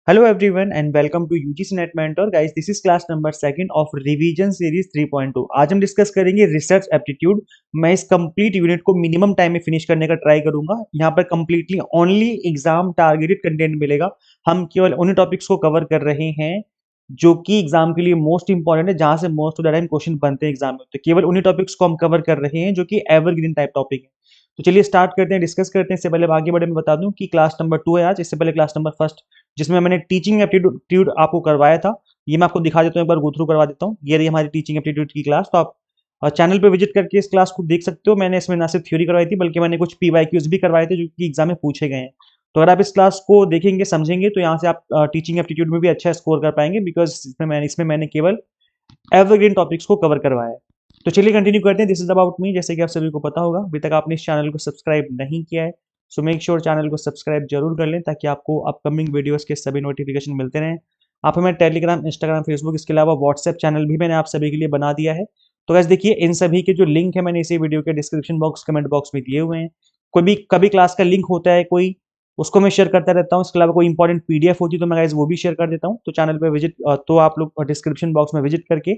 Hello everyone and welcome to UGC Net Mentor. Guys, this is class number second of revision series 3.2. आज हम discuss करेंगे research aptitude. मैं इस complete unit को minimum time में finish करने का ट्राई करूंगा। यहाँ पर completely only exam targeted content मिलेगा। हम केवल उन्हीं टॉपिक्स को कवर कर रहे हैं जो कि एग्जाम के लिए मोस्ट इंपॉर्टेंट है, जहां से most of the time question बनते हैं एग्जाम में। तो केवल उन्हीं टॉपिक्स को हम कवर कर रहे हैं जो कि एवरग्रीन टाइप टॉपिक है। तो चलिए स्टार्ट करते हैं, डिस्कस करते हैं। इससे पहले आगे बढ़े मैं बता दूं कि क्लास नंबर 2 है आज। इससे पहले क्लास नंबर फर्स्ट जिसमें मैंने टीचिंग एप्टीट्यूड आपको करवाया था, ये मैं आपको दिखा देता हूँ, एक बार गो थ्रू करवा देता हूँ। ये रही हमारी टीचिंग एप्टीट्यूड की क्लास। तो आप चैनल पे विजिट करके इस क्लास को देख सकते हो। मैंने इसमें ना सिर्फ थ्योरी करवाई थी बल्कि मैंने कुछ पीवाईक्यूज भी करवाए थे जो कि एग्जाम में पूछे गए हैं। तो अगर आप इस क्लास को देखेंगे समझेंगे तो यहाँ से आप टीचिंग एप्टीट्यूड में भी अच्छा स्कोर कर पाएंगे, बिकॉज इसमें मैंने केवल एवरग्रीन टॉपिक्स को कवर करवाया है। तो चलिए कंटिन्यू करते हैं। This is about me. जैसे कि आप सभी को पता होगा, अभी तक आपने इस चैनल को सब्सक्राइब नहीं किया है, सो मेक श्योर चैनल को सब्सक्राइब जरूर कर लें ताकि आपको अपकमिंग वीडियोस के सभी नोटिफिकेशन मिलते रहें। आप हमें टेलीग्राम, इंस्टाग्राम, फेसबुक, इसके अलावा व्हाट्सएप चैनल भी मैंने आप सभी के लिए बना दिया है। तो गाइस देखिए, इन सभी के जो लिंक है मैंने इसी वीडियो के डिस्क्रिप्शन बॉक्स, कमेंट बॉक्स में दिए हुए हैं। कोई भी कभी क्लास का लिंक होता है कोई, उसको मैं शेयर करता रहता हूँ। इसके अलावा कोई इंपॉर्टेंट पीडीएफ होती है तो मैं गाइस वो भी शेयर कर देता हूँ। तो चैनल पे विजिट, तो आप लोग डिस्क्रिप्शन बॉक्स में विजिट करके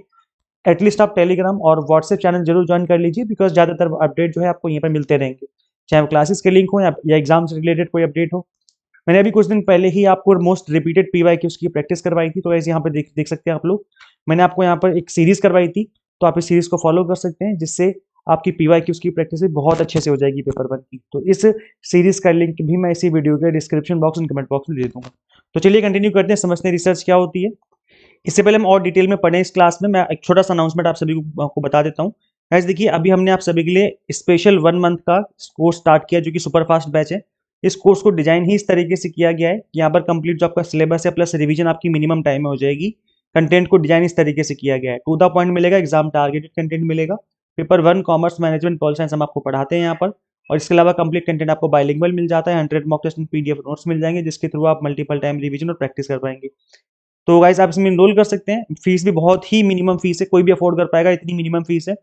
एटलीस्ट आप टेलीग्राम और व्हाट्सएप चैनल जरूर ज्वाइन कर लीजिए, बिकॉज ज़्यादातर अपडेट जो है आपको यहीं पर मिलते रहेंगे, चाहे वो क्लासेस के लिंक हो या एग्जाम से रिलेटेड कोई अपडेट हो। मैंने अभी कुछ दिन पहले ही आपको मोस्ट रिपीटेड पीवाई की उसकी प्रैक्टिस करवाई थी। तो ऐसे यहाँ पर देख सकते हैं आप लोग, मैंने आपको यहाँ पर एक सीरीज करवाई थी। तो आप इस सीरीज को फॉलो कर सकते हैं, जिससे आपकी पीवाई की उसकी प्रैक्टिस भी बहुत अच्छे से हो जाएगी पेपर वन की। तो इस सीरीज का लिंक भी मैं इसी वीडियो के description box and comment box में दे दूंगा। तो चलिए कंटिन्यू करते हैं, समझते हैं रिसर्च क्या होती है। इससे पहले हम और डिटेल में पढ़ें इस क्लास में, मैं एक छोटा सा अनाउंसमेंट आप सभी को आपको बता देता हूँ। गाइस देखिए, अभी हमने आप सभी के लिए स्पेशल 1 मंथ का कोर्स स्टार्ट किया जो कि सुपर फास्ट बैच है। इस कोर्स को डिजाइन ही इस तरीके से किया गया है कि यहाँ पर कंप्लीट जो आपका सिलेबस है प्लस रिवीजन आपकी मिनिमम टाइम में हो जाएगी। कंटेंट को डिजाइन इस तरीके से किया गया है, टू द पॉइंट मिलेगा, एग्जाम टारगेटेड कंटेंट मिलेगा। Paper 1 commerce management policy science हम आपको पढ़ाते हैं यहाँ पर। और इसके अलावा कंप्लीट कंटेंट आपको बाइलिंगुअल मिल जाता है, 100 मॉक टेस्ट पीडीएफ नोट्स मिल जाएंगे, जिसके थ्रू आप मल्टीपल टाइम रिवीजन और प्रैक्टिस कर पाएंगे। तो गाइस आप इसमें इनरोल कर सकते हैं। फीस भी बहुत ही मिनिमम फीस है, कोई भी अफोर्ड कर पाएगा, इतनी मिनिमम फीस है।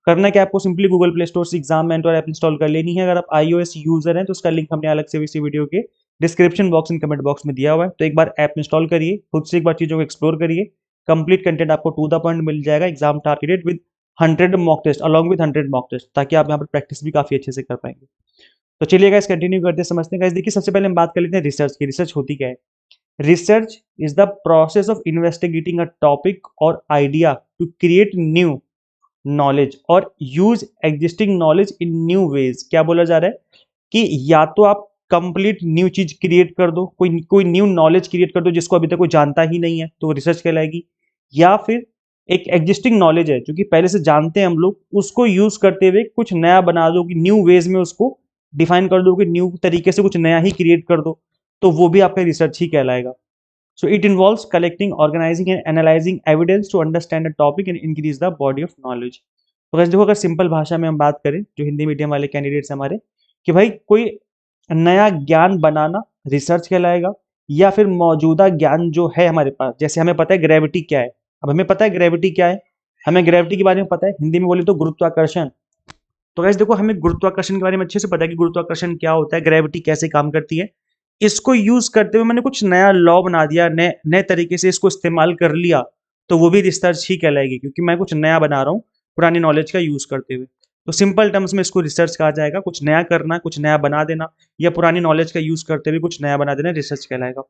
करना क्या, आपको सिंपली गूगल प्ले स्टोर से एग्जाम मेंटर ऐप इंस्टॉल कर लेनी है। अगर आप iOS यूजर हैं तो उसका लिंक हमने अलग से इसी वीडियो के description box and comment box में दिया हुआ है। तो एक बार ऐप इंस्टॉल करिए, खुद से एक बार चीजों को एक्सप्लोर करिए। कंप्लीट कंटेंट आपको टू द पॉइंट मिल जाएगा, exam targeted with 100 mock test along with 100 mock test, ताकि आप यहाँ पर प्रैक्टिस भी काफी अच्छे से कर पाएंगे। तो चलिए गाइस कंटिन्यू करते हैं, समझते हैं। गाइस देखिए, सबसे पहले हम बात कर लेते हैं रिसर्च की। रिसर्च होती क्या है? Research is the process of investigating a topic or idea to create new knowledge और use existing knowledge in new ways। क्या बोला जा रहा है कि या तो आप कंप्लीट न्यू चीज क्रिएट कर दो, कोई कोई न्यू नॉलेज क्रिएट कर दो जिसको अभी तक कोई जानता ही नहीं है, तो रिसर्च कहलाएगी। या फिर एक एग्जिस्टिंग नॉलेज है जो कि पहले से जानते हैं हम लोग, उसको यूज करते हुए कुछ नया बना दो, कि न्यू वेज में उसको डिफाइन कर दो, कि न्यू तरीके से कुछ नया ही क्रिएट कर दो, तो वो भी आपका रिसर्च ही कहलाएगा। So it involves collecting, organizing and analyzing evidence to understand a topic and increase the body of knowledge। तो guys देखो, अगर सिंपल भाषा में हम बात करें, जो हिंदी मीडियम वाले कैंडिडेट्स हमारे, कि भाई कोई नया ज्ञान बनाना रिसर्च कहलाएगा, या फिर मौजूदा ज्ञान जो है हमारे पास, जैसे हमें पता है ग्रेविटी क्या है। अब हमें पता है ग्रेविटी क्या है, हमें ग्रेविटी के बारे में पता है, हिंदी में बोले तो गुरुत्वाकर्षण। तो गाइस देखो, हमें गुरुत्वाकर्षण के बारे में अच्छे से पता है कि गुरुत्वाकर्षण क्या होता है, ग्रेविटी कैसे काम करती है। इसको यूज करते हुए मैंने कुछ नया लॉ बना दिया, नए नए तरीके से इसको इस्तेमाल कर लिया, तो वो भी रिसर्च ही कहलाएगी, क्योंकि मैं कुछ नया बना रहा हूँ पुरानी नॉलेज का यूज करते हुए। तो सिंपल टर्म्स में इसको रिसर्च कहा जाएगा। कुछ नया करना, कुछ नया बना देना, या पुरानी नॉलेज का यूज करते हुए कुछ नया बना देना, रिसर्च कहलाएगा।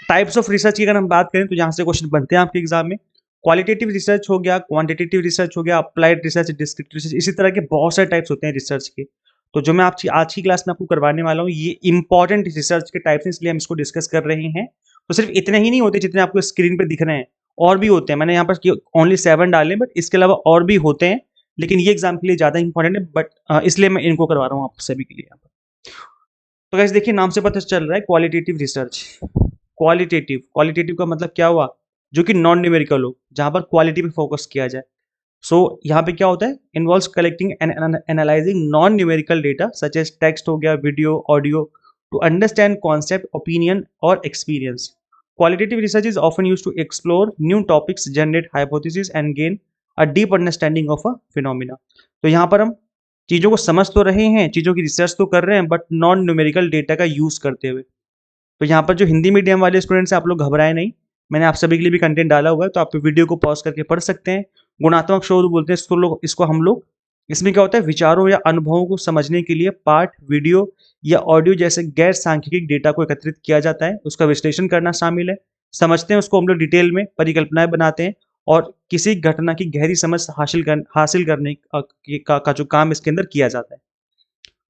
टाइप्स ऑफ रिसर्च की अगर हम बात करें तो यहाँ से क्वेश्चन बनते हैं आपके एग्जाम में। क्वालिटेटिव रिसर्च हो गया, क्वांटिटेटिव रिसर्च हो गया, अप्लाइड रिसर्च, डिस्क्रिप्टिव रिसर्च, इसी तरह के बहुत सारे टाइप्स होते हैं रिसर्च के। तो जो मैं आपकी आज की क्लास में आपको करवाने वाला हूँ, ये इंपॉर्टेंट रिसर्च के टाइप्स हैं, इसलिए हम इसको डिस्कस कर रहे हैं। तो सिर्फ इतने ही नहीं होते जितने आपको स्क्रीन पे दिख रहे हैं, और भी होते हैं। मैंने यहाँ पर ओनली 7 डाले, बट इसके अलावा और भी होते हैं, लेकिन ये एग्जाम के लिए ज्यादा इंपॉर्टेंट है, बट इसलिए मैं इनको करवा रहा हूँ आप सभी के लिए यहाँ पर। तो गाइस देखिए, नाम से पता चल रहा है क्वालिटेटिव रिसर्च। क्वालिटेटिव का मतलब क्या हुआ? जो कि नॉन न्यूमेरिकल हो, जहां पर क्वालिटी पे फोकस किया जाए। सो यहाँ पे क्या होता है? Involves collecting and analysing non numerical data such as text हो गया, video, audio, to understand concept, opinion और experience. Qualitative research is often used to explore new topics, generate hypothesis and gain a deep understanding of a phenomena. तो यहाँ पर हम चीजों को समझ तो रहे हैं, चीजों की रिसर्च तो कर रहे हैं, बट नॉन न्यूमेरिकल डेटा का यूज करते हुए। तो यहाँ पर जो हिंदी मीडियम वाले स्टूडेंट्स हैं, आप लोग घबराए नहीं, मैंने आप सभी के लिए भी कंटेंट डाला हुआ है, तो आप वीडियो को पॉज करके पढ़ सकते हैं। गुणात्मक शोध बोलते हैं इसको हम लोग। इसमें क्या होता है, विचारों या अनुभवों को समझने के लिए पाठ, वीडियो या ऑडियो जैसे गैर सांख्यिकी डेटा को एकत्रित किया जाता है, उसका विश्लेषण करना शामिल है। समझते हैं उसको हम लोग डिटेल में, परिकल्पनाएं बनाते हैं और किसी घटना की गहरी समझ हासिल करने का जो काम इसके अंदर किया जाता है।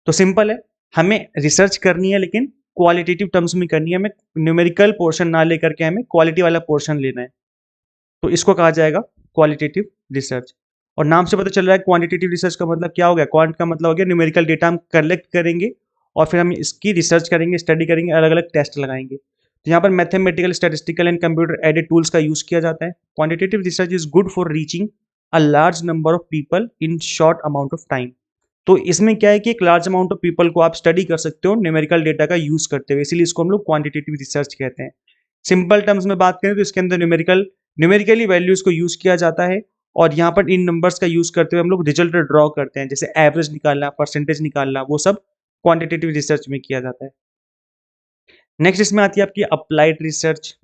तो सिंपल है, हमें रिसर्च करनी है लेकिन क्वालिटेटिव टर्म्स में करनी है, हमें न्यूमेरिकल पोर्शन ना लेकर के हमें क्वालिटी वाला पोर्शन लेना है। तो इसको कहा जाएगा क्वालिटेटिव रिसर्च। और नाम से पता चल रहा है क्वांटिटेटिव रिसर्च का मतलब क्या हो गया, क्वांट का मतलब हो गया न्यूमेरिकल डेटा हम कलेक्ट करेंगे और फिर हम इसकी रिसर्च करेंगे, स्टडी करेंगे, अलग अलग टेस्ट लगाएंगे। तो यहाँ पर mathematical, statistical and computer aided tools का यूज किया जाता है। Quantitative research is good for reaching a large number of people in short amount of time. तो इसमें क्या है कि एक लार्ज अमाउंट ऑफ पीपल को आप स्टडी कर सकते हो न्यूमेरिकल डेटा का यूज करते हुए, इसीलिए इसको हम लोग क्वांटिटेटिव रिसर्च कहते हैं। सिंपल टर्म्स में बात करें तो इसके अंदर न्यूमेरिकली वैल्यूज को यूज किया जाता है और यहाँ पर इन नंबर्स का यूज करते हुए हम लोग रिजल्ट ड्रॉ करते हैं, जैसे एवरेज निकालना, परसेंटेज निकालना, वो सब क्वांटिटेटिव रिसर्च में किया जाता है। नेक्स्ट इसमें आती है आपकी applied research.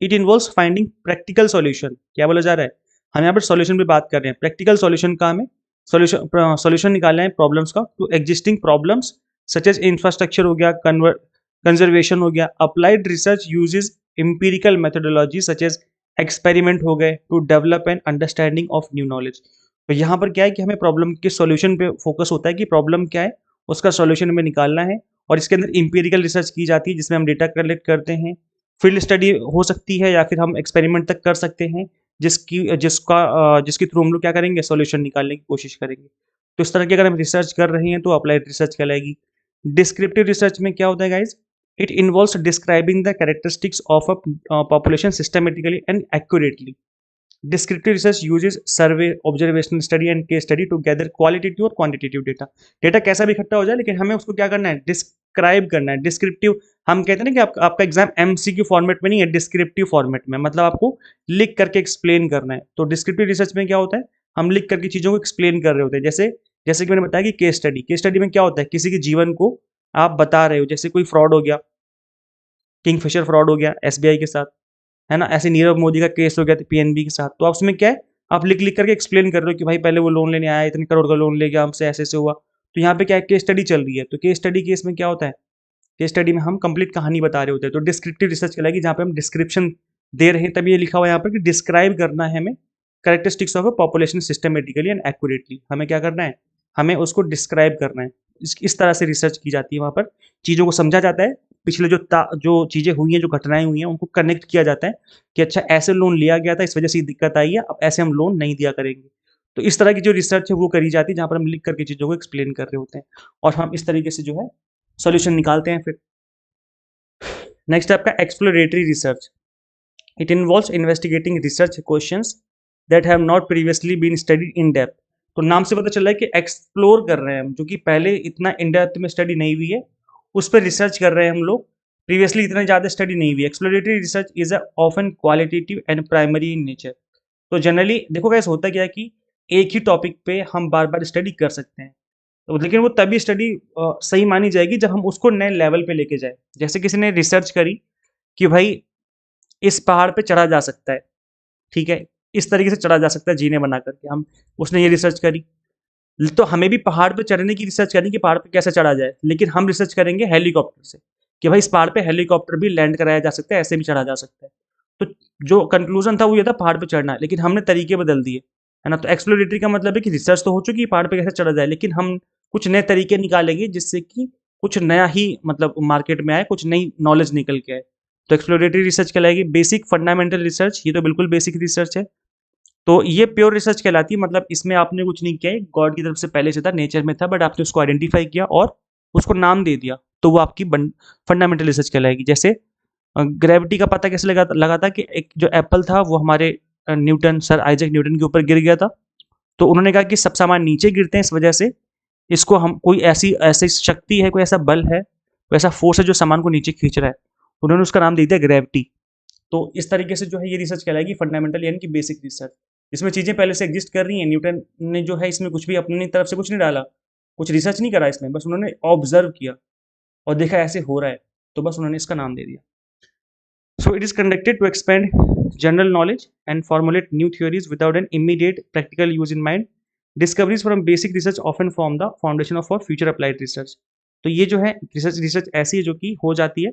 It involves finding practical solution. क्या बोला जा रहा है, हम यहाँ पर सॉल्यूशन पे बात कर रहे हैं। प्रैक्टिकल सॉल्यूशन का हमें सॉल्यूशन निकालना है प्रॉब्लम्स का, तो existing problems such as infrastructure हो गया, कंजर्वेशन हो गया। Applied research uses empirical methodology such as experiment हो गए to develop an understanding of new knowledge. तो यहाँ पर क्या है कि हमें प्रॉब्लम के सॉल्यूशन पे फोकस होता है कि प्रॉब्लम क्या है, उसका सॉल्यूशन हमें निकालना है। और इसके अंदर इंपीरिकल रिसर्च की जाती है जिसमें हम डेटा कलेक्ट करते हैं। फील्ड स्टडी हो सकती है या फिर हम एक्सपेरिमेंट तक कर सकते हैं, जिसके थ्रू हम लोग क्या करेंगे, सॉल्यूशन निकालने की कोशिश करेंगे। तो इस तरह की अगर हम रिसर्च कर रहे हैं तो अप्लाइड रिसर्च कहलाएगी। डिस्क्रिप्टिव रिसर्च में क्या होता है guys, it involves describing the characteristics of a population systematically and accurately. Descriptive research uses survey, observational study and case study to gather qualitative और quantitative data। डेटा कैसा भी इकट्ठा हो जाए लेकिन हमें उसको क्या करना है, डिस्क्राइब करना है। डिस्क्रिप्टिव हम कहते हैं ना कि आपका एग्जाम एमसीक्यू फॉर्मेट में नहीं है, डिस्क्रिप्टिव फॉर्मेट में, मतलब आपको लिख करके एक्सप्लेन करना है। तो डिस्क्रिप्टिव रिसर्च में क्या होता है, हम लिख करके चीज़ों को एक्सप्लेन कर रहे होते हैं। जैसे जैसे कि मैंने बताया कि केस स्टडी में क्या होता है, किसी के जीवन को आप बता रहे हो, जैसे कोई फ्रॉड हो गया, किंगफिशर फ्रॉड हो गया एसबीआई के साथ, है ना, ऐसे नीरव मोदी का केस हो गया था पीएनबी के साथ। तो आप उसमें क्या है, आप लिख लिख करके एक्सप्लेन कर रहे हो कि भाई पहले वो लोन लेने आया, इतने करोड़ का लोन ले गया हमसे, ऐसे ऐसे हुआ। तो यहाँ पे क्या है, केस स्टडी चल रही है। तो केस स्टडी केस में क्या होता है, केस स्टडी में हम कंप्लीट कहानी बता रहे होते हैं। तो डिस्क्रिप्टिव रिसर्च कहलाएगी जहाँ पे हम डिस्क्रिप्शन दे रहे हैं। तभी ये लिखा हुआ है यहाँ पर कि डिस्क्राइब करना है हमें characteristics of a population systematically and accurately. हमें क्या करना है, हमें उसको डिस्क्राइब करना है। इस तरह से रिसर्च की जाती है, वहाँ पर चीज़ों को समझा जाता है, पिछले जो चीज़ें हुई हैं, जो घटनाएं हुई हैं, उनको कनेक्ट किया जाता है कि अच्छा ऐसे लोन लिया गया था, इस वजह से ये दिक्कत आई है, अब ऐसे हम लोन नहीं दिया करेंगे। तो इस तरह की जो रिसर्च है वो करी जाती है, जहाँ पर हम लिख करके चीज़ों को एक्सप्लेन कर रहे होते हैं और हम इस तरीके से जो है सॉल्यूशन निकालते हैं। फिर नेक्स्ट है आपका exploratory research. It involves investigating research questions that have not previously been studied in depth. तो नाम से पता चल रहा है कि एक्सप्लोर कर रहे हैं हम, जो कि पहले इतना इन डेप्थ में स्टडी नहीं हुई है, उस पर रिसर्च कर रहे हैं हम लोग। प्रीवियसली इतना ज़्यादा स्टडी नहीं हुई। Exploratory research is a often qualitative and primary in nature. तो जनरली देखो कैसे होता क्या है कि एक ही टॉपिक पे हम बार बार स्टडी कर सकते हैं, तो लेकिन वो तभी स्टडी सही मानी जाएगी जब हम उसको नए लेवल पे लेके जाए। जैसे किसी ने रिसर्च करी कि भाई इस पहाड़ पे चढ़ा जा सकता है, ठीक है, इस तरीके से चढ़ा जा सकता है जीने बना करके, हम उसने ये रिसर्च करी। तो हमें भी पहाड़ पे चढ़ने की रिसर्च करनी कि पहाड़ पे कैसे चढ़ा जाए, लेकिन हम रिसर्च करेंगे हेलीकॉप्टर से कि भाई इस पहाड़ पे हेलीकॉप्टर भी लैंड कराया जा सकता है, ऐसे भी चढ़ा जा सकता है। तो जो कंक्लूजन था वो ये था पहाड़ पे चढ़ना है, लेकिन हमने तरीके बदल दिए, है ना। तो एक्सप्लोरेटरी का मतलब है कि रिसर्च तो हो चुकी है पहाड़ पे कैसे चढ़ा जाए, लेकिन हम कुछ नए तरीके निकालेंगे जिससे कि कुछ नया ही मतलब मार्केट में आए, कुछ नई नॉलेज निकल के आए। तो एक्सप्लोरेटरी रिसर्च कहलाएगी। बेसिक फंडामेंटल रिसर्च, ये तो बिल्कुल बेसिक रिसर्च है। तो ये प्योर रिसर्च कहलाती है, मतलब इसमें आपने कुछ नहीं किया है, गॉड की तरफ से पहले से था, नेचर में था, बट आपने उसको आइडेंटिफाई किया और उसको नाम दे दिया, तो वो आपकी फंडामेंटल रिसर्च कहलाएगी। जैसे ग्रेविटी का पता कैसे लगा था कि एक जो एप्पल था वो हमारे न्यूटन, सर आइजैक न्यूटन के ऊपर गिर गया था, तो उन्होंने कहा कि सब सामान नीचे गिरते हैं, इस वजह से इसको हम कोई ऐसी शक्ति है, कोई ऐसा बल है, कोई ऐसा फोर्स है जो सामान को नीचे खींच रहा है, तो उन्होंने उसका नाम दे दिया ग्रेविटी। तो इस तरीके से जो है ये रिसर्च कहलाएगी फंडामेंटल यानी कि बेसिक रिसर्च। इसमें चीज़ें पहले से एग्जिस्ट कर रही हैं, न्यूटन ने जो है इसमें कुछ भी अपनी तरफ से कुछ नहीं डाला, कुछ रिसर्च नहीं करा इसमें, बस उन्होंने ऑब्जर्व किया और देखा ऐसे हो रहा है, तो बस उन्होंने इसका नाम दे दिया। So it is conducted to expand general knowledge and formulate new theories without an immediate practical use in mind. Discoveries from basic research often form the foundation of for future applied research. तो ये जो है research ऐसी है जो कि हो जाती है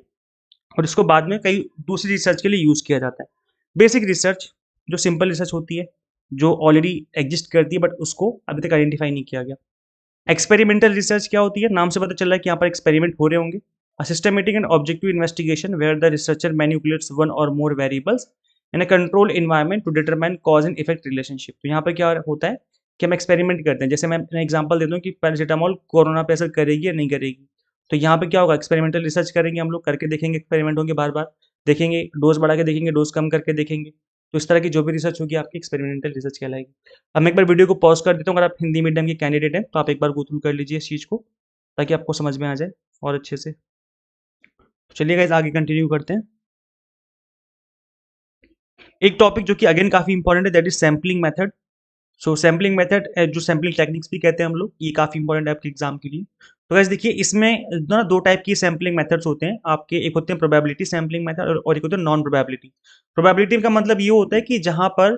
और इसको बाद में कई दूसरी रिसर्च के लिए यूज़ किया जाता है। बेसिक रिसर्च जो सिंपल रिसर्च होती है, जो ऑलरेडी एग्जिस्ट करती है बट उसको अभी तक आइडेंटिफाई नहीं किया गया। एक्सपेरिमेंटल रिसर्च क्या होती है? नाम से पता चल रहा है कि यहाँ पर एक्सपेरिमेंट हो रहे होंगे। A systematic and objective investigation where the researcher manipulates one or more variables in a controlled environment to determine cause and effect relationship। तो यहाँ पर क्या होता है कि हम एक्सपेरिमेंट करते हैं। जैसे मैं अपना एग्जांपल देता हूँ कि पैरासीटामोल कोरोना पे असर करेगी या नहीं करेगी। तो यहाँ पे क्या होगा, एक्सपेरिमेंटल रिसर्च करेंगे, हम लोग करके देखेंगे, एक्सपेरिमेंट होंगे, बार बार देखेंगे, डोज बढ़ा के देखेंगे, डोज कम करके देखेंगे। तो इस तरह की जो भी रिसर्च होगी आपकी एक्सपेरिमेंटल रिसर्च कहलाएगी। अब मैं एक बार वीडियो को पॉज कर देता हूँ। अगर आप हिंदी मीडियम के कैंडिडेट हैं तो आप एक बार गो थ्रू कर लीजिए इस चीज़ को, ताकि आपको समझ में आ जाए और अच्छे से। चलिए गाइस आगे कंटिन्यू करते हैं। एक टॉपिक जो कि अगेन काफी इंपॉर्टेंट है, that is sampling method. So sampling method जो सैम्पलिंग टेक्निक्स भी कहते हैं हम लोग, ये काफी इंपॉर्टेंट है आपके एग्जाम के लिए। तो गाइस देखिए, इसमें ना दो टाइप की सैम्पलिंग मेथड्स होते हैं आपके। एक होते हैं प्रोबेबिलिटी सैम्पलिंग मेथड और एक होते हैं नॉन प्रोबेबिलिटी। प्रोबेबिलिटी का मतलब ये होता है कि जहां पर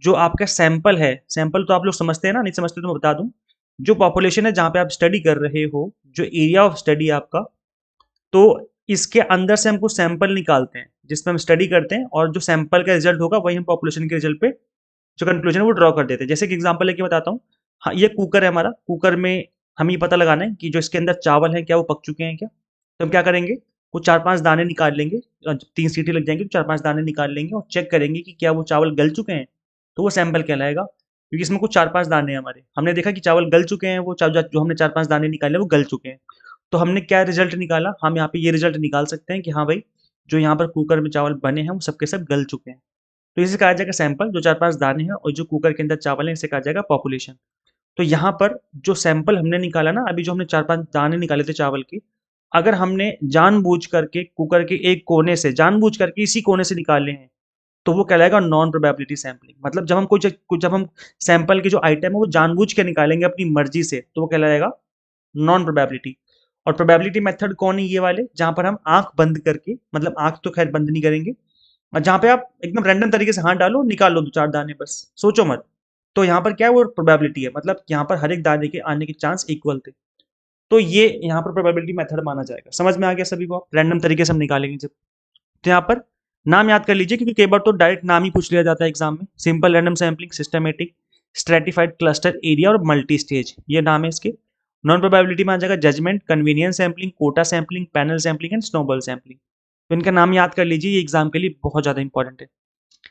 जो आपका सैंपल है, सैंपल तो आप लोग समझते हैं ना, नहीं समझते तो मैं बता दूं। जो पॉपुलेशन है जहां पे आप स्टडी कर रहे हो, जो एरिया ऑफ स्टडी आपका, तो इसके अंदर से हम कुछ सैंपल निकालते हैं जिसमें हम स्टडी करते हैं, और जो सैंपल का रिजल्ट होगा वही हम पॉपुलेशन के रिजल्ट पे जो कंक्लूजन है वो ड्रॉ कर देते हैं। जैसे कि एग्जांपल लेके बताता हूँ। हाँ, ये कुकर है हमारा। कुकर में हम ये पता लगाना है कि जो इसके अंदर चावल है क्या वो पक चुके हैं क्या। तो हम क्या करेंगे, कुछ 4-5 दाने निकाल लेंगे। 3 सीटी लग जाएंगी तो 4-5 दाने निकाल लेंगे और चेक करेंगे कि क्या वो चावल गल चुके हैं। तो वो सैंपल कहलाएगा, क्योंकि इसमें कुछ 4-5 दाने हैं हमारे। हमने देखा कि चावल गल चुके हैं, वो जो हमने 4-5 दाने निकाले वो गल चुके हैं। तो हमने क्या रिजल्ट निकाला, हम यहाँ पे ये रिजल्ट निकाल सकते हैं कि हाँ भाई, जो यहाँ पर कुकर में चावल बने हैं वो सबके सब गल चुके हैं। तो इसे कहा जाएगा सैंपल। जो 4-5 दाने हैं और जो कुकर के अंदर चावल है इसे कहा जाएगा पॉपुलेशन। तो यहाँ पर जो सैंपल हमने निकाला ना, अभी जो हमने 4-5 दाने निकाले थे चावल के, अगर हमने जानबूझ करके कुकर के एक कोने से, जानबूझ करके इसी कोने से निकाले हैं, तो वो कहलाएगा नॉन प्रोबेबिलिटी सैंपलिंग। मतलब जब हम सैंपल के जो आइटम है वो जानबूझ के निकालेंगे अपनी मर्जी से, तो वो कहलाएगा नॉन प्रोबेबिलिटी। और प्रोबेबिलिटी मेथड कौन है? ये वाले जहां पर हम आंख बंद करके, मतलब आंख तो खैर बंद नहीं करेंगे, और जहां पे आप एकदम रैंडम तरीके से हाथ डालो, निकाल लो 2-4 दाने, बस सोचो मत। तो यहाँ पर क्या है, वो प्रोबेबिलिटी है। मतलब यहाँ पर हर एक दाने के आने के चांस इक्वल थे। तो ये यहाँ पर प्रोबेबिलिटी मेथड माना जाएगा। समझ में आ गया सभी को? आप रैंडम तरीके से हम निकालेंगे जब। तो यहाँ पर नाम याद कर लीजिए, क्योंकि कई बार तो डायरेक्ट नाम ही पूछ लिया जाता है एग्जाम में। Simple random sampling, systematic, stratified, cluster, area और मल्टी स्टेज, ये नाम है इसके। नॉन प्रोबेबिलिटी में आ जाएगा judgement, convenience sampling, quota sampling, panel sampling and snowball sampling. तो इनका नाम याद कर लीजिए, ये एग्जाम के लिए बहुत ज्यादा इंपॉर्टेंट है।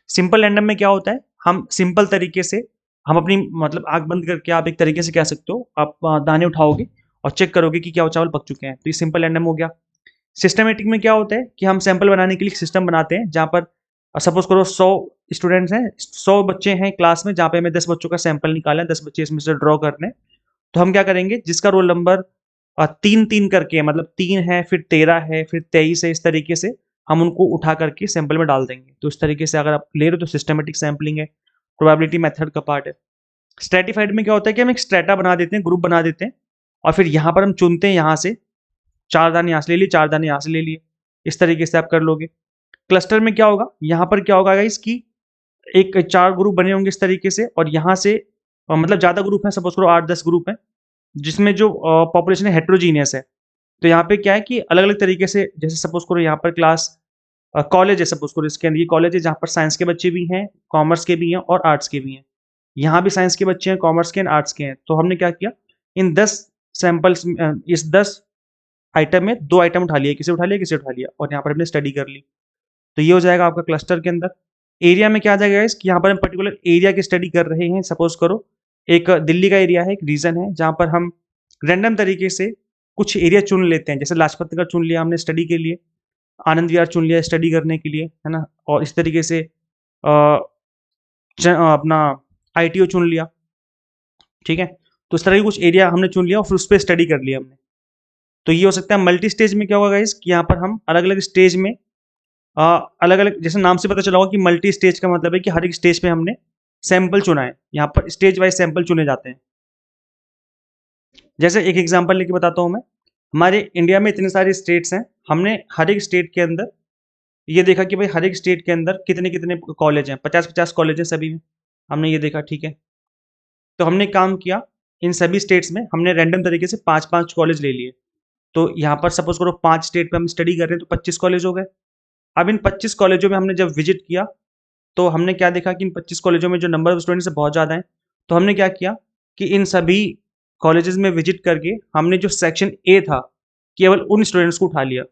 सिंपल रैंडम में क्या होता है, हम सिंपल तरीके से, हम अपनी मतलब आंख बंद करके आप एक तरीके से कह सकते हो, आप दाने उठाओगे और चेक करोगे कि क्या वो चावल पक चुके हैं। तो ये सिंपल रैंडम हो गया। सिस्टमेटिक में क्या होता है कि हम सैंपल बनाने के लिए सिस्टम बनाते हैं, जहां पर सपोज करो 100 स्टूडेंट्स हैं, 100 बच्चे हैं क्लास में, जहां पे हमें 10 बच्चों का सैंपल निकालना है, 10 बच्चे इसमें से ड्रॉ करने हैं। तो हम क्या करेंगे, जिसका रोल नंबर 3-3 करके है, मतलब 3 है, फिर 13 है, फिर 23 है, इस तरीके से हम उनको उठा करके सैंपल में डाल देंगे। तो इस तरीके से अगर आप ले रहे हो तो सिस्टमेटिक सैंपलिंग है, प्रोबेबिलिटी मेथड का पार्ट है। स्ट्रेटिफाइड में क्या होता है कि हम एक स्ट्रेटा बना देते हैं, ग्रुप बना देते हैं, और फिर यहाँ पर हम चुनते हैं, यहाँ से 4 दाने यहाँ से ले लिए, 4 दाने यहाँ से ले लिए, इस तरीके से आप कर लोगे। क्लस्टर में क्या होगा, यहाँ पर क्या होगा गाइस कि एक 4 ग्रुप बने होंगे इस तरीके से, और यहाँ से मतलब ज़्यादा ग्रुप है, सपोज करो 8-10 ग्रुप है, जिसमें जो पॉपुलेशन है हेट्रोजीनियस है। तो यहाँ पे क्या है कि अलग अलग तरीके से, जैसे सपोज करो यहाँ पर क्लास कॉलेज है, सपोज करो इसके अंदर ये कॉलेज है जहाँ पर साइंस के बच्चे भी हैं, कॉमर्स के भी हैं और आर्ट्स के भी हैं। यहाँ भी साइंस के बच्चे हैं, कॉमर्स के एंड आर्ट्स के हैं। तो हमने क्या किया, इन 10 सैंपल्स, इस 10 आइटम में 2 आइटम उठा लिए, किसे उठा लिया, किसे उठा लिया, और यहाँ पर हमने स्टडी कर ली। तो ये हो जाएगा आपका क्लस्टर के अंदर। एरिया में क्या आ जाएगा कि यहाँ पर हम पर्टिकुलर एरिया की स्टडी कर रहे हैं। सपोज करो एक दिल्ली का एरिया है, एक रीजन है, जहाँ पर हम रैंडम तरीके से कुछ एरिया चुन लेते हैं। जैसे लाजपत नगर चुन लिया हमने स्टडी के लिए, आनंद विहार चुन लिया स्टडी करने के लिए, है ना, और इस तरीके से अपना आईटीओ चुन लिया। ठीक है, तो इस तरह की कुछ एरिया हमने चुन लिया और फिर उस पर स्टडी कर लिया हमने। तो ये हो सकता है। मल्टी स्टेज में क्या होगा गाइस कि यहाँ पर हम अलग अलग स्टेज में अलग अलग, जैसे नाम से पता चला होगा कि मल्टी स्टेज का मतलब है कि हर एक स्टेज पे हमने सैंपल चुना है। यहाँ पर स्टेज वाइज सैंपल चुने जाते हैं। जैसे एक एग्जांपल लेके बताता हूँ मैं। हमारे इंडिया में इतने सारे स्टेट्स हैं, हमने हर एक स्टेट के अंदर ये देखा कि भाई हर एक स्टेट के अंदर कितने कितने कॉलेज हैं, 50-50 कॉलेज हैं सभी में, हमने ये देखा, ठीक है। तो हमने एक काम किया, इन सभी स्टेट्स में हमने रैंडम तरीके से 5-5 कॉलेज ले लिए। तो यहाँ पर सपोज़ करो 5 स्टेट में हम स्टडी कर रहे हैं तो 25 कॉलेज हो गए। अब इन 25 कॉलेजों में हमने जब विज़िट किया, तो हमने क्या देखा कि इन 25 कॉलेजों में जो नंबर ऑफ स्टूडेंट्स है बहुत ज़्यादा है। तो हमने क्या किया कि इन सभी कॉलेजेस में विज़िट करके हमने जो सेक्शन ए था, केवल उन स्टूडेंट्स को उठा लिया।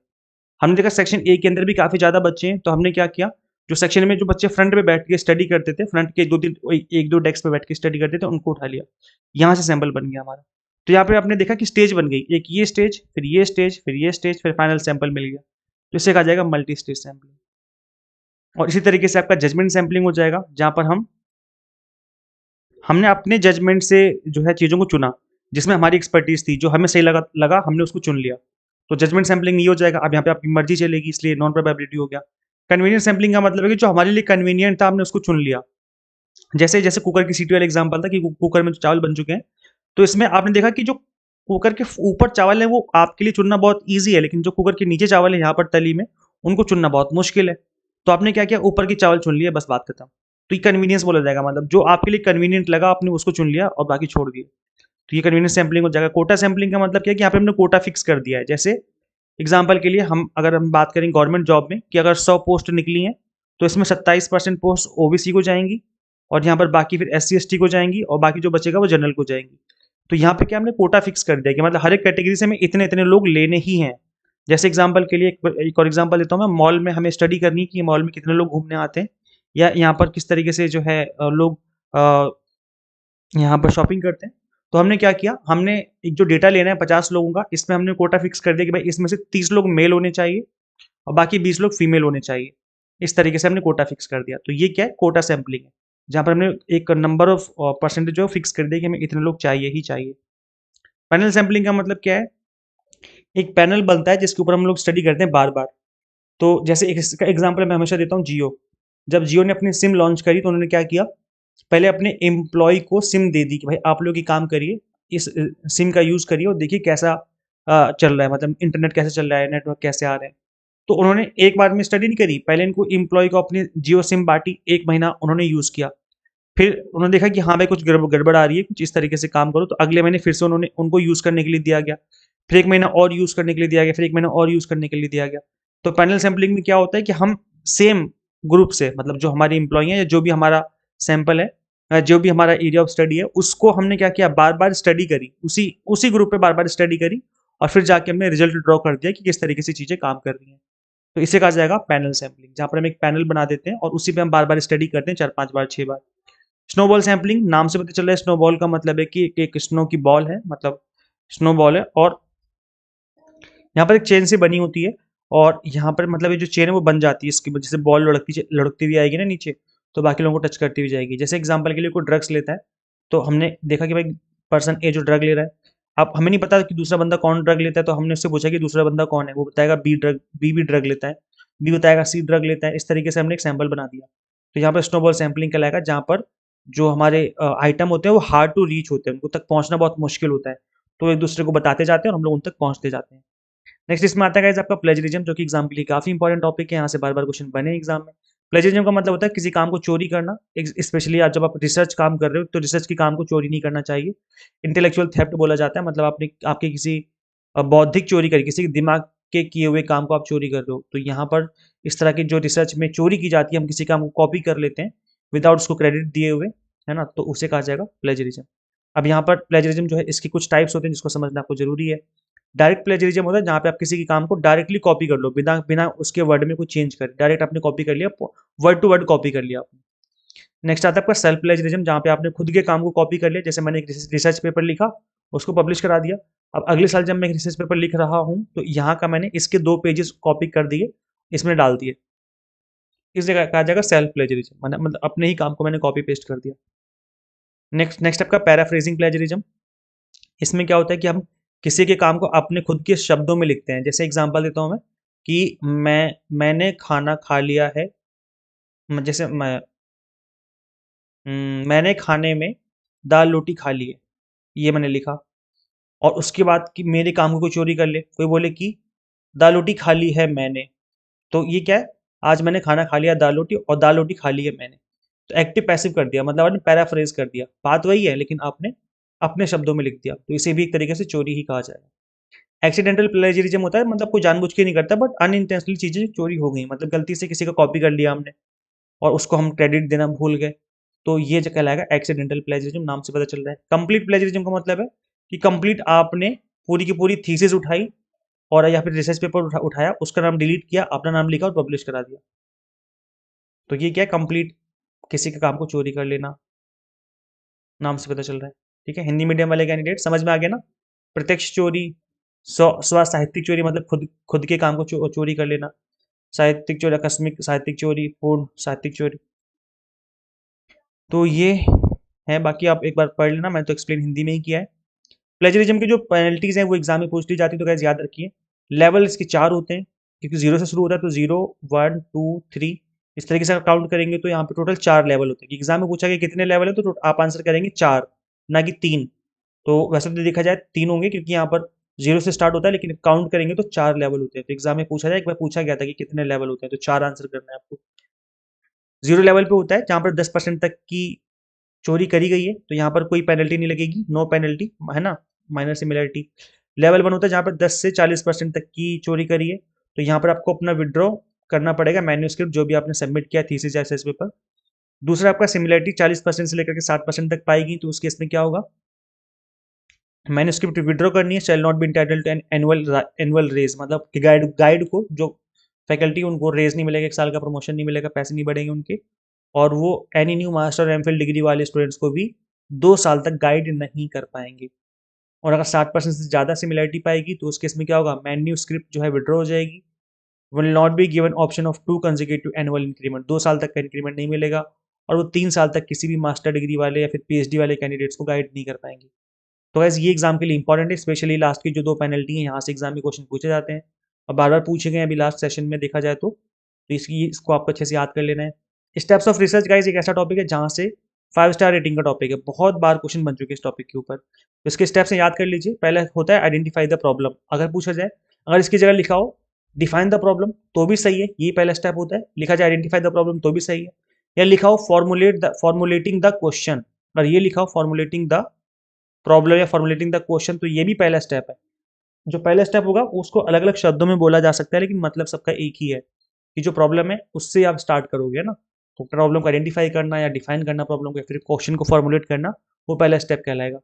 हमने देखा सेक्शन ए के अंदर भी काफ़ी ज़्यादा बच्चे हैं, तो हमने क्या किया, जो सेक्शन में जो बच्चे फ्रंट पे बैठ के स्टडी करते थे, फ्रंट के 2-3 1-2 डेस्क पे बैठ के स्टडी करते थे, उनको उठा लिया। यहाँ से सैंपल बन गया हमारा। तो यहाँ पे आपने देखा कि स्टेज बन गई, एक ये स्टेज, फिर ये स्टेज, फिर ये स्टेज, फिर फाइनल सैंपल मिल गया। तो इसे कहा जाएगा मल्टी स्टेज सैंपलिंग। और इसी तरीके से आपका जजमेंट सैंपलिंग हो जाएगा, जहाँ पर हमने अपने जजमेंट से जो है चीज़ों को चुना, जिसमें हमारी एक्सपर्टीज़ थी, जो हमें सही लगा लगा हमने उसको चुन लिया। तो जजमेंट सैंपलिंग ये हो जाएगा। अब यहाँ पे आपकी मर्ज़ी चलेगी, इसलिए नॉन प्रोबेबिलिटी हो गया। कन्वीनियंट सैंपलिंग का मतलब है कि जो हमारे लिए कन्वीनियंट था हमने उसको चुन लिया। जैसे जैसे कुकर की सीटी वाला एग्ज़ाम्पल था कि कुकर में चावल बन चुके हैं, तो इसमें आपने देखा कि जो कुकर के ऊपर चावल है वो आपके लिए चुनना बहुत ईज़ी है, लेकिन जो कुकर के नीचे चावल है यहाँ पर तली में, उनको चुनना बहुत मुश्किल है। तो आपने क्या किया, ऊपर की चावल चुन लिए, बस बात खत्म। तो ये कन्वीनियंस बोला जाएगा, मतलब जो आपके लिए कन्वीनियंट लगा आपने उसको चुन लिया और बाकी छोड़ दिए। तो ये कन्वीनियंस सैंपलिंग हो जाएगा। कोटा सैंपलिंग का मतलब क्या है कि यहाँ पे हमने कोटा फिक्स कर दिया है। जैसे एग्जाम्पल के लिए अगर हम बात करें गवर्नमेंट जॉब में कि अगर 100 पोस्ट निकली हैं, तो इसमें 27% पोस्ट ओबीसी को जाएंगी और यहाँ पर बाकी फिर एससी एसटी को जाएंगी और बाकी जो बचेगा वो जनरल को जाएंगी। तो यहाँ पे क्या हमने कोटा फिक्स कर दिया कि मतलब हर एक कैटेगरी से हमें इतने इतने लोग लेने ही हैं। जैसे एग्जाम्पल के लिए एक और एग्जाम्पल देता हूँ मैं, मॉल में हमें स्टडी करनी है कि मॉल में कितने लोग घूमने आते हैं, या यहाँ पर किस तरीके से जो है लोग यहाँ पर शॉपिंग करते हैं। तो हमने क्या किया, हमने एक जो डेटा लेना है 50 लोगों का, इसमें हमने कोटा फिक्स कर दिया कि भाई इसमें से 30 लोग मेल होने चाहिए और बाकी 20 लोग फीमेल होने चाहिए। इस तरीके से हमने कोटा फिक्स कर दिया। तो ये क्या है, कोटा सैंपलिंग है, जहाँ पर हमने एक नंबर ऑफ परसेंटेज जो फिक्स कर दिया कि हमें इतने लोग चाहिए ही चाहिए। पैनल सैंपलिंग का मतलब क्या है, एक पैनल बनता है जिसके ऊपर हम लोग स्टडी करते हैं बार बार। तो जैसे एक इसका एग्जाम्पल मैं हमेशा देता हूँ, जियो। जब जियो ने अपनी सिम लॉन्च करी तो उन्होंने क्या किया, पहले अपने एम्प्लॉय को सिम दे दी कि भाई आप लोग ये काम करिए, इस सिम का यूज़ करिए और देखिए कैसा चल रहा है, मतलब इंटरनेट कैसे चल रहा है, नेटवर्क कैसे आ रहे हैं। तो उन्होंने एक बार में स्टडी नहीं करी, पहले इनको एम्प्लॉय को अपनी जियो सिम बांटी, 1 महीना उन्होंने यूज़ किया। फिर उन्होंने देखा कि हाँ भाई कुछ गड़बड़ आ रही है, कुछ इस तरीके से काम करो, तो अगले महीने फिर से उन्होंने उनको यूज़ करने के लिए दिया गया। फिर 1 महीना और यूज़ करने के लिए दिया गया, फिर 1 महीना और यूज़ करने के लिए दिया गया। तो पैनल सैंपलिंग में क्या होता है कि हम सेम ग्रुप से, मतलब जो हमारे एम्प्लॉई हैं या जो भी हमारा सैंपल है, जो भी हमारा एरिया ऑफ स्टडी है, उसको हमने क्या किया, बार-बार स्टडी करी, उसी उसी ग्रुप पे बार-बार स्टडी करी और फिर जाके हमने रिजल्ट ड्रॉ कर दिया कि किस तरीके से चीज़ें काम कर रही हैं। तो इसे कहा जाएगा पैनल सैंपलिंग, जहाँ पर हम एक पैनल बना देते हैं और उसी पे हम बार-बार स्टडी करते हैं 4-5 बार, 6 बार। स्नोबॉल सैंपलिंग, नाम से पता चल रहा है स्नोबॉल का मतलब है कि एक स्नो की बॉल है, मतलब स्नोबॉल है और यहाँ पर एक चेन से बनी होती है और यहाँ पर मतलब ये जो चेन है वो बन जाती है, इसकी वजह से बॉल लुढ़कती हुई आएगी ना नीचे, तो बाकी लोगों को टच करती हुई जाएगी। जैसे एग्जांपल के लिए कोई ड्रग्स लेता है, तो हमने देखा कि भाई पर्सन ए जो ड्रग ले रहा है, अब हमें नहीं पता कि दूसरा बंदा कौन ड्रग लेता है, तो हमने उससे पूछा कि दूसरा बंदा कौन है, वो बताएगा बी भी ड्रग लेता है, बी बताएगा सी ड्रग लेता है। इस तरीके से हमने एक सैंपल बना दिया। तो यहाँ पर स्नोबॉल सैंपलिंग कहलाएगा, जहाँ पर जो हमारे आइटम होते हैं वो हार्ड टू रीच होते हैं, उनको तक पहुँचना बहुत मुश्किल होता है, तो एक दूसरे को बताते जाते हैं और हम लोग उन तक पहुँचते जाते हैं। नेक्स्ट इसमें आता है गाइस आपका प्लेजरिज्म, जो कि एग्जाम के लिए काफी इंपॉर्टेंट टॉपिक है, यहाँ से बार बार क्वेश्चन बने एग्जाम में। प्लेजरिज्म का मतलब होता है किसी काम को चोरी करना, स्पेशली आज जब आप रिसर्च काम कर रहे हो तो रिसर्च के काम को चोरी नहीं करना चाहिए। इंटेलेक्चुअल थेफ्ट बोला जाता है, मतलब आपने आपके किसी बौद्धिक चोरी करी, किसी दिमाग के किए हुए काम को आप चोरी कर रहे हो, तो यहाँ पर इस तरह की जो रिसर्च में चोरी की जाती है, हम किसी काम को कॉपी कर लेते हैं विदाउट उसको क्रेडिट दिए हुए, है ना, तो उसे कहा जाएगा प्लेजरिज्म। अब यहाँ पर प्लेजरिज्म जो है इसकी कुछ टाइप्स होते हैं जिसको समझना आपको जरूरी है। डायरेक्ट प्लेजरिज्म होता है जहाँ पे आप किसी के काम को डायरेक्टली कॉपी कर लो, बिना बिना उसके वर्ड में कुछ चेंज करे, डायरेक्ट आपने कॉपी कर लिया, वर्ड टू वर्ड कॉपी कर लिया आपने। नेक्स्ट आता है आपका सेल्फ प्लेजरिज्म, जहाँ पे आपने खुद के काम को कॉपी कर लिया, जैसे मैंने एक रिसर्च पेपर लिखा, उसको पब्लिश करा दिया। अब अगले साल जब मैं एक रिसर्च पेपर लिख रहा हूँ तो यहाँ का मैंने इसके 2 पेजेस कॉपी कर दिए, इसमें डाल दिए, इस जगह कहा जाएगा सेल्फ प्लेजरिज्म, मतलब अपने ही काम को मैंने कॉपी पेस्ट कर दिया। नेक्स्ट नेक्स्ट आपका पैराफ्रेजिंग प्लेजरिज्म। इसमें क्या होता है कि हम किसी के काम को अपने खुद के शब्दों में लिखते हैं। जैसे एग्जांपल देता हूँ मैं कि मैंने खाना खा लिया है, जैसे मैंने खाने में दाल रोटी खा ली है, ये मैंने लिखा। और उसके बाद कि मेरे काम को कोई चोरी कर ले, कोई बोले कि दाल रोटी खा ली है मैंने, तो ये क्या है, आज मैंने खाना खा लिया दाल रोटी, और दाल रोटी खा ली है मैंने। तो एक्टिव पैसिव कर दिया, मतलब आपने पैराफ्रेज कर दिया, बात वही है लेकिन आपने अपने शब्दों में लिख दिया, तो इसे भी एक तरीके से चोरी ही कहा जाएगा। एक्सीडेंटल प्लेजरिज्म होता है, मतलब कोई जानबूझ के नहीं करता, बट अनइंटेंशनली चीजें चोरी हो गई, मतलब गलती से किसी का कॉपी कर लिया हमने और उसको हम क्रेडिट देना भूल गए, तो ये जो कहलाएगा एक्सीडेंटल प्लेजरिज्म। नाम से पता चल रहा है। कंप्लीट प्लेजरिज्म का मतलब है कि कंप्लीट आपने पूरी की पूरी थीसिस उठाई और या फिर रिसर्च पेपर उठाया, उसका नाम डिलीट किया, अपना नाम लिखा और पब्लिश करा दिया, तो ये क्या है, कंप्लीट किसी के काम को चोरी कर लेना, नाम से पता चल रहा है। ठीक है, हिंदी मीडियम वाले कैंडिडेट समझ में आ गया ना। प्रत्यक्ष चोरी, स्व साहित्यिक चोरी, मतलब खुद खुद के काम को चोरी कर लेना। साहित्यिक चोरी, आकस्मिक साहित्यिक चोरी, पूर्ण साहित्यिक चोरी। तो ये है, बाकी आप एक बार पढ़ लेना, मैंने तो एक्सप्लेन हिंदी में ही किया है। प्लेजरिज्म की जो पेनल्टीज हैं वो एग्जाम में पूछ ली जाती है, तो गाइस याद रखिए। लेवल इसके 4 होते हैं, क्योंकि 0 से शुरू होता है, तो 0, 1, 2, 3 इस तरीके से काउंट करेंगे तो यहाँ पे टोटल 4 लेवल होते हैं। एग्जाम में पूछा गया कितने लेवल है, तो आप आंसर करेंगे 4, ना कि 3। तो वैसे तो देखा जाए 3 होंगे, क्योंकि यहाँ पर 0 से स्टार्ट होता है, लेकिन काउंट करेंगे तो 4 लेवल होते हैं। तो एग्जाम में पूछा जाए, एक बार पूछा गया था कि कितने लेवल होते हैं, तो 4 आंसर करना है आपको। 0 लेवल पे होता है जहाँ पर 10% तक की चोरी करी गई है, तो यहाँ पर कोई पेनल्टी नहीं लगेगी, नो पेनल्टी, है ना, माइनर सिमिलरिटी। लेवल 1 होता है जहाँ पर 10 से 40% तक की चोरी करी है, तो यहाँ पर आपको अपना विड्रॉ करना पड़ेगा मैन्यूस्क्रिप्ट जो भी आपने सबमिट किया थीसिस या एसेस पेपर। दूसरा आपका सिमिलरिटी 40% से लेकर के 60% तक पाएगी, तो उस केस में क्या होगा, मैन्यूस्क्रिप्ट विड्रॉ करनी है, shall not be entitled to an annual raise, मतलब कि गाइड को जो फैकल्टी उनको रेज नहीं मिलेगा, 1 साल का प्रमोशन नहीं मिलेगा, पैसे नहीं बढ़ेंगे उनके, और वो एनी न्यू मास्टर और एमफिल डिग्री वाले स्टूडेंट्स को भी 2 साल तक गाइड नहीं कर पाएंगे। और अगर 60% से ज़्यादा सिमिलरिटी पाएगी, तो उस केस में क्या होगा, मैन्यू स्क्रिप्ट जो है विड्रॉ हो जाएगी। Will not be given option of 2 consecutive annual increment, 2 साल तक का इंक्रीमेंट नहीं मिलेगा, और वो 3 साल तक किसी भी मास्टर डिग्री वाले या फिर पीएचडी वाले कैंडिडेट्स को गाइड नहीं कर पाएंगे। तो वैसे ये एग्जाम के लिए इंपॉर्टेंट है, स्पेशली लास्ट की जो 2 पेनल्टी है, यहाँ से एग्जाम में क्वेश्चन पूछे जाते हैं और बार बार पूछे गए हैं अभी लास्ट सेशन में देखा जाए तो इसको आपको अच्छे से याद कर लेना है। स्टेप्स ऑफ रिसर्च गाइस एक ऐसा टॉपिक है जहाँ से 5 स्टार रेटिंग का टॉपिक है, बहुत बार क्वेश्चन बन चुके हैं इस टॉपिक के ऊपर, तो इसके स्टेप्स याद कर लीजिए। पहला होता है आइडेंटिफाई द प्रॉब्लम, अगर पूछा जाए, अगर इसकी जगह लिखा हो डिफाइन द प्रॉब्लम तो भी सही है, ये पहला स्टेप होता है। लिखा जाए आइडेंटिफाई द प्रॉब्लम तो भी सही है, या लिखा हो फॉर्मुलेटिंग द क्वेश्चन, अगर ये लिखा हो फॉर्मुलेटिंग द प्रॉब्लम या फॉर्मुलेटिंग द क्वेश्चन, तो ये भी पहला स्टेप है। जो पहला स्टेप होगा उसको अलग अलग शब्दों में बोला जा सकता है, लेकिन मतलब सबका एक ही है कि जो प्रॉब्लम है उससे आप स्टार्ट करोगे ना, तो प्रॉब्लम को आइडेंटिफाई करना या डिफाइन करना प्रॉब्लम को, या फिर क्वेश्चन को फॉर्मुलेट करना, वो पहला स्टेप कहलाएगा।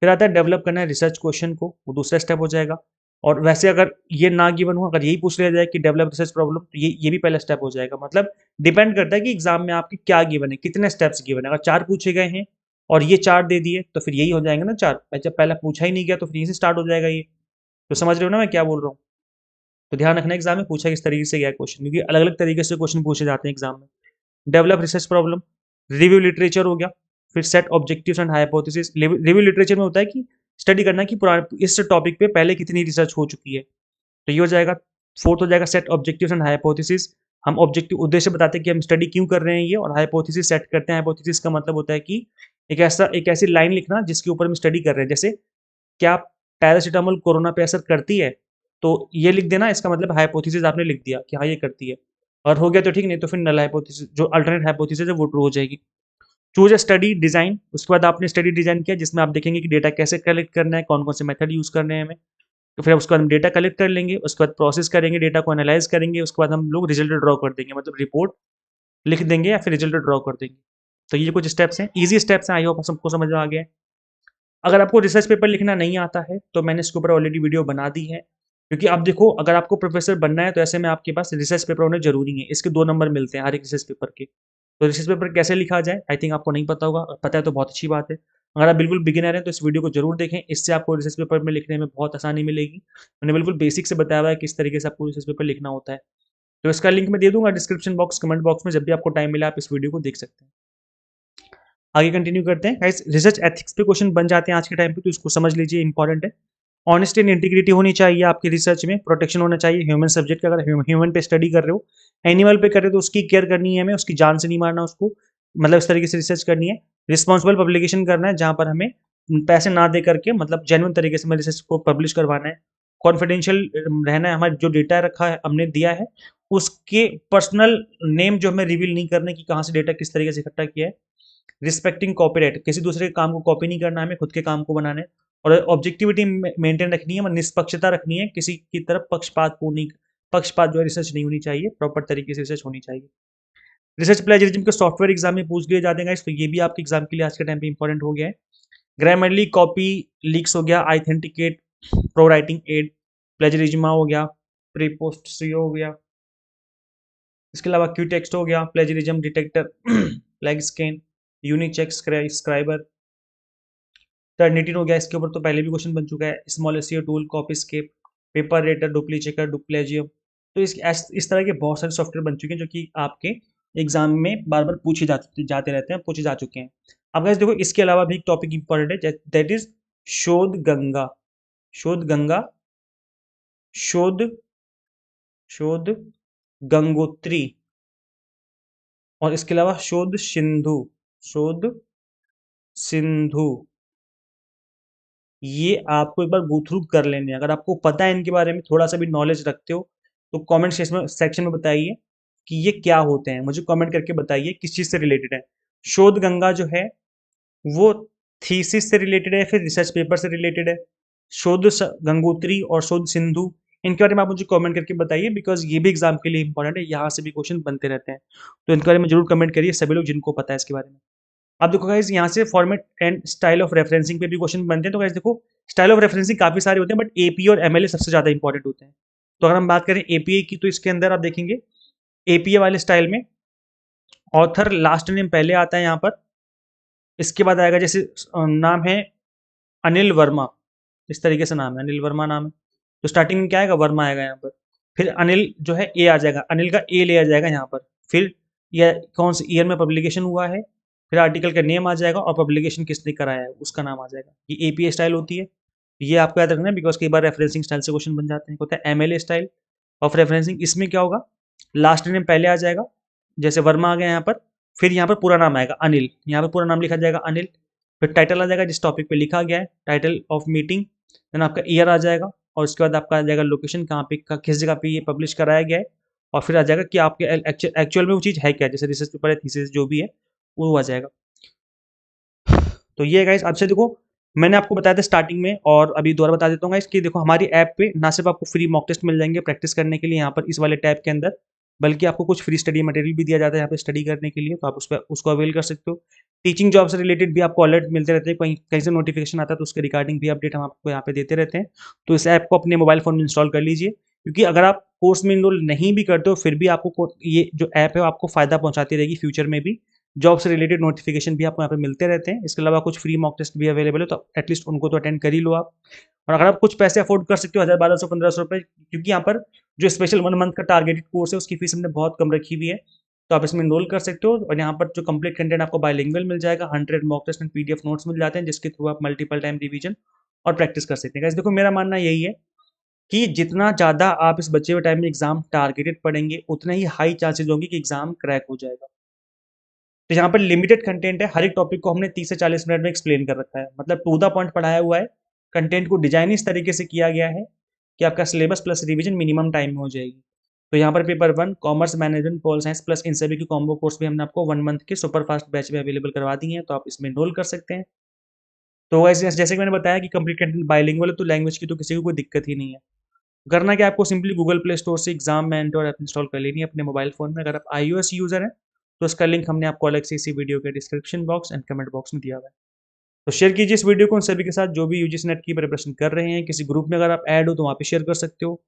फिर आता है डेवलप करना है रिसर्च क्वेश्चन को, वो दूसरा स्टेप हो जाएगा। और वैसे अगर ये ना गिवन हो, अगर यही पूछ लिया जाए कि डेवलप रिसर्च प्रॉब्लम, तो ये भी पहला स्टेप हो जाएगा। मतलब डिपेंड करता है कि एग्जाम में आपके क्या गिवन है, कितने स्टेप्स गिवन है। अगर 4 पूछे गए हैं और ये 4 दे दिए, तो फिर यही हो जाएंगे ना 4, जब पहला पूछा ही नहीं गया तो फिर यहीं से स्टार्ट हो जाएगा ये। तो समझ रहे हो ना मैं क्या बोल रहा हूँ। तो ध्यान रखना एग्जाम में पूछा किस तरीके से गया क्वेश्चन, क्योंकि अलग अलग तरीके से क्वेश्चन पूछे जाते हैं एग्जाम में। Develop research problem, review literature हो गया, फिर set objectives and hypothesis. Review literature में होता है कि स्टडी करना कि पुराने इस टॉपिक पे पहले कितनी रिसर्च हो चुकी है, तो ये हो जाएगा। फोर्थ हो जाएगा सेट ऑब्जेक्टिव्स एंड हाइपोथेसिस, हम ऑब्जेक्टिव उद्देश्य बताते हैं कि हम स्टडी क्यों कर रहे हैं ये, और हाइपोथेसिस सेट करते हैं। हाइपोथेसिस का मतलब होता है कि एक ऐसी लाइन लिखना जिसके ऊपर हम स्टडी कर रहे हैं, जैसे क्या पैरासिटामोल कोरोना पे असर करती है, तो ये लिख देना, इसका मतलब हाइपोथेसिस आपने लिख दिया कि हाँ ये करती है, और हो गया तो ठीक, नहीं तो फिर नल हाइपोथेसिस, जो अल्टरनेट हाइपोथेसिस है वो ट्रू हो जाएगी। चूज अ स्टडी डिजाइन, उसके बाद आपने स्टडी डिजाइन किया जिसमें आप देखेंगे कि डेटा कैसे कलेक्ट करना है, कौन कौन से मेथड यूज करने हैं हमें। तो फिर उसके बाद हम डेटा कलेक्ट कर लेंगे, उसके बाद प्रोसेस करेंगे, डेटा को एनालाइज करेंगे, उसके बाद हम लोग रिजल्ट ड्रॉ कर देंगे, मतलब रिपोर्ट लिख देंगे या फिर रिजल्ट ड्रॉ कर देंगे। तो ये कुछ स्टेप्स हैं, इजी स्टेप्स हैं, आई होप सबको समझ में आ गया है। अगर आपको रिसर्च पेपर लिखना नहीं आता है तो मैंने इसके ऊपर ऑलरेडी वीडियो बना दी है, क्योंकि आप देखो अगर आपको प्रोफेसर बनना है तो ऐसे में आपके पास रिसर्च पेपर होने जरूरी है। इसके 2 नंबर मिलते हैं हर एक रिसर्च पेपर के। तो रिसर्च पेपर कैसे लिखा जाए, आई थिंक आपको नहीं पता होगा, पता है तो बहुत अच्छी बात है। अगर आप बिल्कुल बिगिनर हैं तो इस वीडियो को जरूर देखें, इससे आपको रिसर्च पेपर में लिखने में बहुत आसानी मिलेगी। मैंने बिल्कुल बेसिक से बताया हुआ है किस तरीके से आपको रिसर्च पेपर लिखना होता है। तो इसका लिंक मैं दे दूंगा डिस्क्रिप्शन बॉक्स, कमेंट बॉक्स में, जब भी आपको टाइम मिला आप इस वीडियो को देख सकते हैं। आगे कंटिन्यू करते हैं गाइस। रिसर्च एथिक्स पे क्वेश्चन बन जाते हैं आज के टाइम पे, तो इसको समझ लीजिए, इंपॉर्टेंट है। ऑनेस्टी एंड इंटीग्रिटी होनी चाहिए आपकी रिसर्च में, प्रोटेक्शन होना चाहिए ह्यूमन सब्जेक्ट का। अगर ह्यूमन पे स्टडी कर रहे हो, एनिमल पे कर रहे हो, तो उसकी केयर करनी है हमें, उसकी जान से नहीं मारना उसको, मतलब इस तरीके से रिसर्च करनी है। रिस्पॉन्सिबल पब्लिकेशन करना है, जहाँ पर हमें पैसे ना दे करके, मतलब जेन्युइन तरीके से हमें रिसर्च को पब्लिश करवाना है। कॉन्फिडेंशियल रहना है, हमारा जो डेटा रखा है हमने दिया है उसके पर्सनल नेम जो हमें रिवील नहीं करने की, कहाँ से डेटा किस तरीके से इकट्ठा किया है। रिस्पेक्टिंग कॉपीराइट, किसी दूसरे के काम को कॉपी नहीं करना, हमें खुद के काम को बनाना है। और ऑब्जेक्टिविटी मेंटेन रखनी है, निष्पक्षता रखनी है, किसी की तरफ पक्षपात जो है रिसर्च नहीं होनी चाहिए, प्रॉपर तरीके से रिसर्च होनी चाहिए। रिसर्च प्लेजरिज्म के सॉफ्टवेयर एग्जाम में पूछ लिए जाते हैं guys, तो ये भी आपके एग्जाम के लिए आज के टाइम पे इंपॉर्टेंट हो गया है। ग्रामरली कॉपी लीक्स हो गया, आइथेंटिकेट, प्रो राइटिंग एड, प्लेजरिज्म हो गया, प्रीपोस्ट सीओ हो गया, इसके अलावा क्यू टेक्स्ट हो गया, plagiarism detector, flag scan, unitcheck scriber, Turnitin हो गया, इसके ऊपर तो पहले भी क्वेश्चन बन चुका है, small SEO tool, Copyscape, PaperRater, Duplichecker, Duplagiarism. तो इस तरह के बहुत सारे सॉफ्टवेयर बन चुके हैं जो कि आपके एग्जाम में बार बार पूछे जाते रहते हैं, पूछे जा चुके हैं। अब गाइस देखो, इसके अलावा भी एक टॉपिक इंपॉर्टेंट है, दैट इज शोध गंगा। शोध गंगा, शोध शोध गंगोत्री, और इसके अलावा शोध सिंधु, शोध सिंधु। ये आपको एक बार गो थ्रू कर लेने हैं। अगर आपको पता है इनके बारे में, थोड़ा सा भी नॉलेज रखते हो, तो कमेंट सेक्शन में बताइए कि ये क्या होते हैं। मुझे कमेंट करके बताइए किस चीज़ से रिलेटेड है। शोध गंगा जो है वो थीसिस से रिलेटेड है, फिर रिसर्च पेपर से रिलेटेड है। गंगोत्री और शोध सिंधु, इनके बारे में आप मुझे कमेंट करके बताइए, बिकॉज ये भी एग्जाम के लिए इंपॉर्टेंट है, यहाँ से भी क्वेश्चन बनते रहते हैं। तो इनके बारे में जरूर कमेंट करिए सभी लोग जिनको पता है इसके बारे में। अब देखो गाइस, यहाँ से format and style of referencing पे भी क्वेश्चन बनते हैं। तो गाइस देखो, स्टाइल ऑफ रेफरेंसिंग काफी सारे होते हैं, बट एपीए और एमएलए सबसे ज्यादा इंपॉर्टेंट होते हैं। तो अगर हम बात करें एपीए की, तो इसके अंदर आप देखेंगे एपीए वाले स्टाइल में ऑथर लास्ट नेम पहले आता है यहाँ पर, इसके बाद आएगा जैसे नाम है अनिल वर्मा, इस तरीके से नाम है, अनिल वर्मा नाम है, तो स्टार्टिंग में क्या आएगा, वर्मा आएगा यहाँ पर। फिर अनिल जो है ए आ जाएगा, अनिल का ए ले आ जाएगा यहाँ पर। फिर यह कौन से ईयर में पब्लिकेशन हुआ है, फिर आर्टिकल का नेम आ जाएगा, और पब्लिकेशन किसने कराया है उसका नाम आ जाएगा। ये एपीए स्टाइल होती है, ये आपको याद रखना है, बिकॉज कई बार रेफरेंसिंग स्टाइल से क्वेश्चन बन जाते हैं। होता है एमएलए स्टाइल ऑफ रेफरेंसिंग, इसमें क्या होगा, लास्ट नेम पहले आ जाएगा, जैसे वर्मा आ गया यहाँ पर, फिर यहाँ पर पूरा नाम आएगा अनिल, यहाँ पर पूरा नाम लिखा जाएगा अनिल। फिर टाइटल आ जाएगा जिस टॉपिक पे लिखा गया है, टाइटल ऑफ मीटिंग, देन आपका ईयर आ जाएगा, और उसके बाद आपका आ जाएगा लोकेशन, कहाँ पे किस जगह पे ये पब्लिश कराया गया है, और फिर आ जाएगा कि आपके एक्चुअल में वो चीज़ है क्या, जैसे रिसर्च पेपर है, थीसिस जो भी है वो आ जाएगा। तो ये गाइस, अब से देखो, मैंने आपको बताया था स्टार्टिंग में, और अभी दोबारा बता देता हूँ गाइस, कि देखो हमारी ऐप पे ना सिर्फ आपको फ्री मॉक टेस्ट मिल जाएंगे प्रैक्टिस करने के लिए यहाँ पर इस वाले टैब के अंदर, बल्कि आपको कुछ फ्री स्टडी मटेरियल भी दिया जाता है यहाँ पे स्टडी करने के लिए, तो आप उसको अवेल कर सकते हो। टीचिंग जॉब से रिलेटेड भी आपको अलर्ट मिलते रहते हैं, कहीं कहीं से नोटिफिकेशन आता है तो उसके रिगार्डिंग भी अपडेट हम आपको यहाँ पे देते रहते हैं। तो इस ऐप को अपने मोबाइल फोन में इंस्टॉल कर लीजिए, क्योंकि अगर आप कोर्स में इनरोल नहीं भी करते हो, फिर भी आपको ये जो ऐप है आपको फायदा पहुंचाती रहेगी फ्यूचर में भी। जॉब से रिलेटेड नोटिफिकेशन भी आपको यहाँ पे मिलते रहते हैं। इसके अलावा कुछ फ्री मॉक टेस्ट भी अवेलेबल है, तो एटलीस्ट उनको तो अटेंड कर ही लो आप। और अगर आप कुछ पैसे अफोर्ड कर सकते हो, 1000, 1200, 1500 रुपए, क्योंकि यहाँ पर जो स्पेशल 1 मंथ का टारगेटेड कोर्स है उसकी फीस हमने बहुत कम रखी हुई है, तो आप इसमें इनरोल कर सकते हो। और यहाँ पर जो कंप्लीट कंटेंट आपको बायलिंगुअल मिल जाएगा, 100 mock test and PDF notes मिल जाते हैं, जिसके थ्रू आप मल्टीपल टाइम रिवीजन और प्रैक्टिस कर सकते हैं। Guys, देखो मेरा मानना यही है कि जितना ज़्यादा आप इस बचे हुए टाइम में एग्जाम टारगेटेड पढ़ेंगे, उतना ही हाई चांसेस होंगे कि एग्जाम क्रैक हो जाएगा। तो यहाँ पर लिमिटेड कंटेंट है, हर एक टॉपिक को हमने 30 से 40 मिनट में एक्सप्लेन कर रखा है, मतलब टू द पॉइंट पढ़ाया हुआ है। कंटेंट को डिजाइन इस तरीके से किया गया है कि आपका syllabus plus revision minimum time में हो जाएगी। तो यहाँ पर paper 1 commerce management pol science plus इन सभी की कॉम्बो कोर्स भी हमने आपको 1 मंथ के सुपर फास्ट बैच में अवेलेबल करवा दी है, तो आप इसमें एनरोल कर सकते हैं। तो वैसे जैसे कि मैंने बताया कि कंप्लीट कंटेंट बाइलिंगुअल है, तो लैंग्वेज की तो किसी को कोई दिक्कत ही नहीं है। करना क्या, आपको सिंपली गूगल प्ले स्टोर से एग्जाम मेंटर ऐप इंस्टॉल कर लेनी है अपने मोबाइल फोन में। अगर आप iOS यूजर हैं तो उसका लिंक हमने आपको अलग से इसी वीडियो के description box and comment box में दिया हुआ है। तो शेयर कीजिए इस वीडियो को उन सभी के साथ जो भी यूजीसी नेट की प्रिपरेशन कर रहे हैं। किसी ग्रुप में अगर आप ऐड हो तो वहाँ पे शेयर कर सकते हो,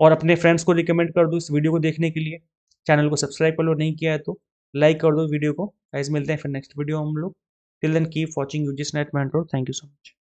और अपने फ्रेंड्स को रिकमेंड कर दो इस वीडियो को देखने के लिए। चैनल को सब्सक्राइब कर लो, नहीं किया है तो लाइक कर दो वीडियो को। गाइस मिलते हैं फिर नेक्स्ट वीडियो हम लोग। Till then keep watching UGC NET mentor. Thank you so much.